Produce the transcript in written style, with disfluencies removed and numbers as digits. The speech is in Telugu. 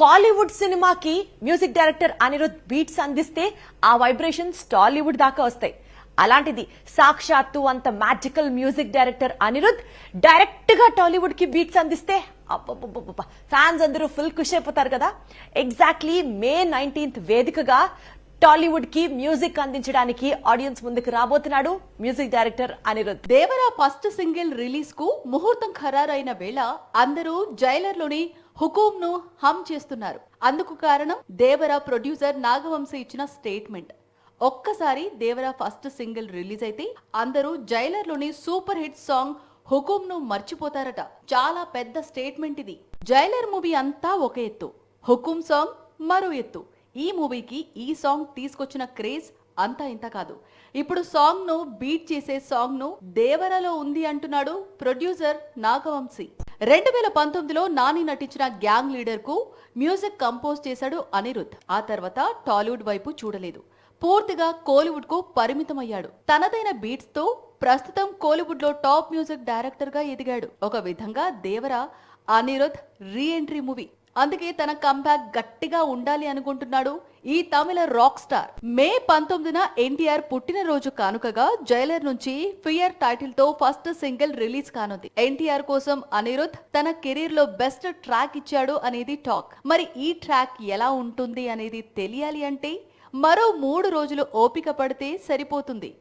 కాలీవుడ్ సినిమాకి మ్యూజిక్ డైరెక్టర్ అనిరుద్ బీట్స్ అందిస్తే ఆ వైబ్రేషన్స్ టాలీవుడ్ దాకా వస్తాయి. అలాంటిది సాక్షాత్తు అంత magical music director Anirudh direct గా టాలీవుడ్ కి బీట్స్ అందిస్తే ఫ్యాన్స్ అందరూ ఫుల్ ఖుషి అయిపోతారు కదా. ఎగ్జాక్ట్లీ మే 19th వేదికగా టాలీవుడ్ కి మ్యూజిక్ అందించడానికి ఆడియన్స్ ముందుకు రాబోతున్నాడు music director Anirudh. Devara first single release కు ముహూర్తం ఖరారైన వేళ అందరూ జైలర్ లోని హుకుం ను హమ్ చేస్తున్నారు. అందుకు కారణం దేవరా ప్రొడ్యూసర్ నాగవంశీ ఇచ్చిన స్టేట్మెంట్. ఒక్కసారి దేవరా ఫస్ట్ సింగిల్ రిలీజ్ అయితే అందరూ జైలర్ లోని సూపర్ హిట్ సాంగ్ హుకుం ను మర్చిపోతారట. చాలా పెద్ద స్టేట్మెంట్ ఇది. జైలర్ మూవీ అంతా ఒక ఎత్తు, హుకుం సాంగ్ మరో ఎత్తు. ఈ మూవీకి ఈ సాంగ్ తీసుకొచ్చిన క్రేజ్ అంతా ఇంత కాదు. ఇప్పుడు సాంగ్ ను బీట్ చేసే సాంగ్ ను దేవరలో ఉంది అంటున్నాడు ప్రొడ్యూసర్ నాగవంశీ. 2019లో నాని నటించిన గ్యాంగ్ లీడర్ కు మ్యూజిక్ కంపోజ్ చేశాడు అనిరుద్. ఆ తర్వాత టాలీవుడ్ వైపు చూడలేదు, పూర్తిగా కోలీవుడ్ కు పరిమితమయ్యాడు. తనదైన బీట్స్ తో ప్రస్తుతం కోలీవుడ్ లో టాప్ మ్యూజిక్ డైరెక్టర్ గా ఎదిగాడు. ఒక విధంగా Devara Anirudh re entry movie. అందుకే తన కంబ్యాక్ గట్టిగా ఉండాలి అనుకుంటున్నాడు ఈ తమిళ రాక్ స్టార్. మే 19న ఎన్టీఆర్ పుట్టినరోజు కానుకగా జైలర్ నుంచి ఫియర్ టైటిల్ తో ఫస్ట్ సింగిల్ రిలీజ్ కానుంది. ఎన్టీఆర్ కోసం అనిరుద్ తన కెరీర్ లో బెస్ట్ ట్రాక్ ఇచ్చాడు అనేది టాక్. మరి ఈ ట్రాక్ ఎలా ఉంటుంది అనేది తెలియాలి అంటే మరో 3 రోజులు ఓపిక పడితే సరిపోతుంది.